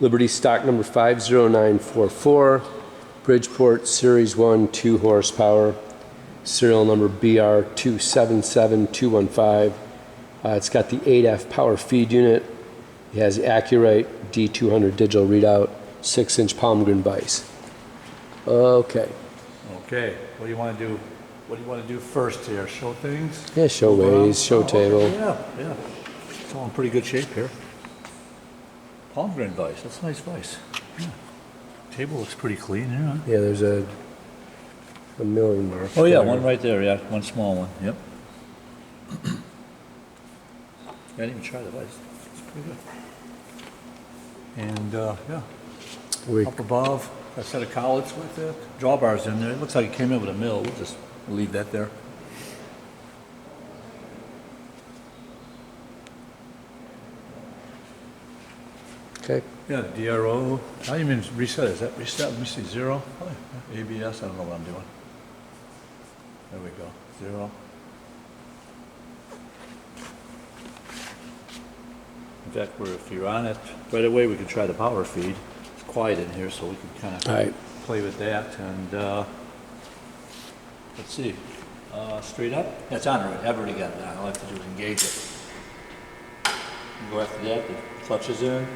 Liberty stock number 50944, Bridgeport Series 1 2 horsepower, serial number BR277215. It's got the 8F power feed unit. It has Accurate D200 digital readout, 6-inch palm green vise. Okay. Okay, what do you want to do? What do you want to do first here? Show things? Yeah, show ways, show table. Okay. Yeah. It's all in pretty good shape here. Palm grain vise, that's a nice vise. Yeah. Table looks pretty clean here, huh? Yeah, there's a milling mark. Oh yeah, one right there, yeah, one small one, yep. I didn't even try the vise. It's pretty good. And, yeah, up above, a set of collets with it. Drawbars in there. It looks like it came in with a mill. We'll just leave that there. Okay. Yeah, DRO. I didn't even reset. Is that reset? Let me see. 0. Oh, ABS. I don't know what I'm doing. There we go. 0. In fact, if you're on it right away, we can try the power feed. It's quiet in here, so we can kind of play with that. And let's see. Straight up. That's on already. Have it again. Now all I have to do is engage it. And go after that. The clutch is in.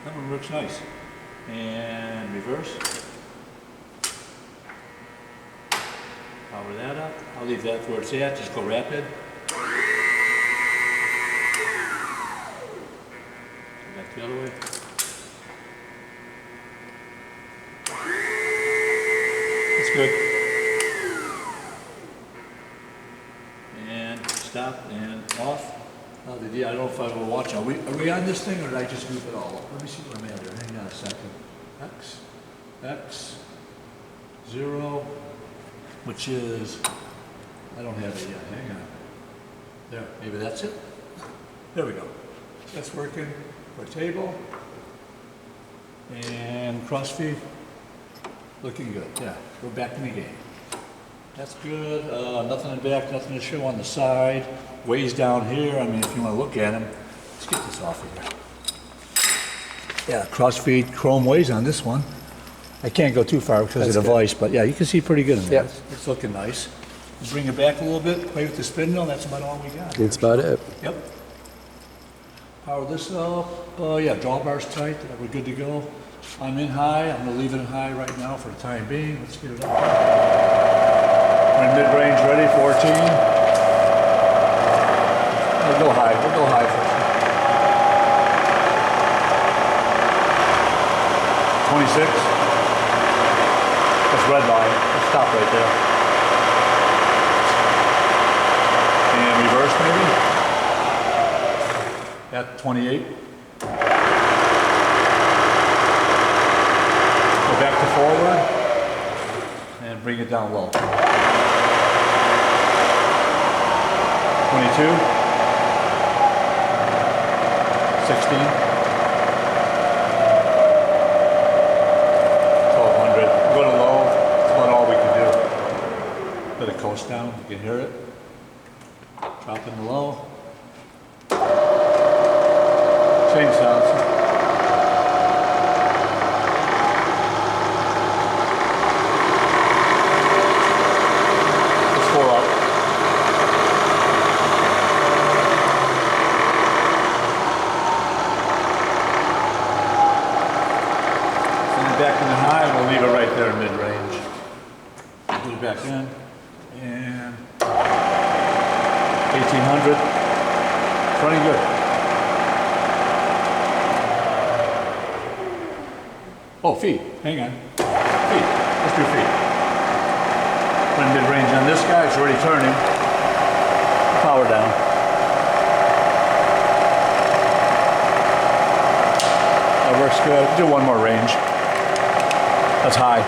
That one works nice. And reverse. Power that up. I'll leave that where it's at. Just go rapid. Go back the other way. That's good. And stop and off. I don't know if I will watch. Are we on this thing or did I just group it all up? Let me see what I'm at here. Hang on a second. X, 0, which is, I don't have it yet. Hang on. There, maybe that's it. There we go. That's working for table. And crossfeed. Looking good. Yeah, we're back in the game. That's good. Nothing in the back, nothing to show on the side. Ways down here. I mean, if you want to look at them, let's get this off of here. Yeah, crossfeed chrome ways on this one. I can't go too far because of the vise, but yeah, you can see pretty good in there. Yep. It's looking nice. Bring it back a little bit, play with the spindle, that's about all we got. That's about it. Yep. Power this up. Yeah, drawbar's tight. We're good to go. I'm in high. I'm going to leave it in high right now for the time being. Let's get it up. We're in mid-range ready, 14. We'll go high. We'll go high first. 26. That's red line. Let's stop right there. And reverse maybe. At 28. Go back to forward. And bring it down low. 22. 16. 1200. Go to low. That's about all we can do. Let it coast down. You can hear it. Drop in the low. Same sounds. It's 4 up. Send it back in the high, and we'll leave it right there in mid-range. Put it back in. And 1800. Running good. Oh, feet. Hang on. Feet. Let's do feet. We're in mid-range on this guy. It's already turning. Power down. That works good. Do one more range. That's high.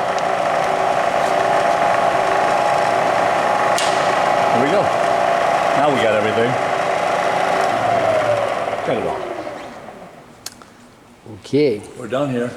There we go. Now we got everything. Got it all. Okay. We're done here.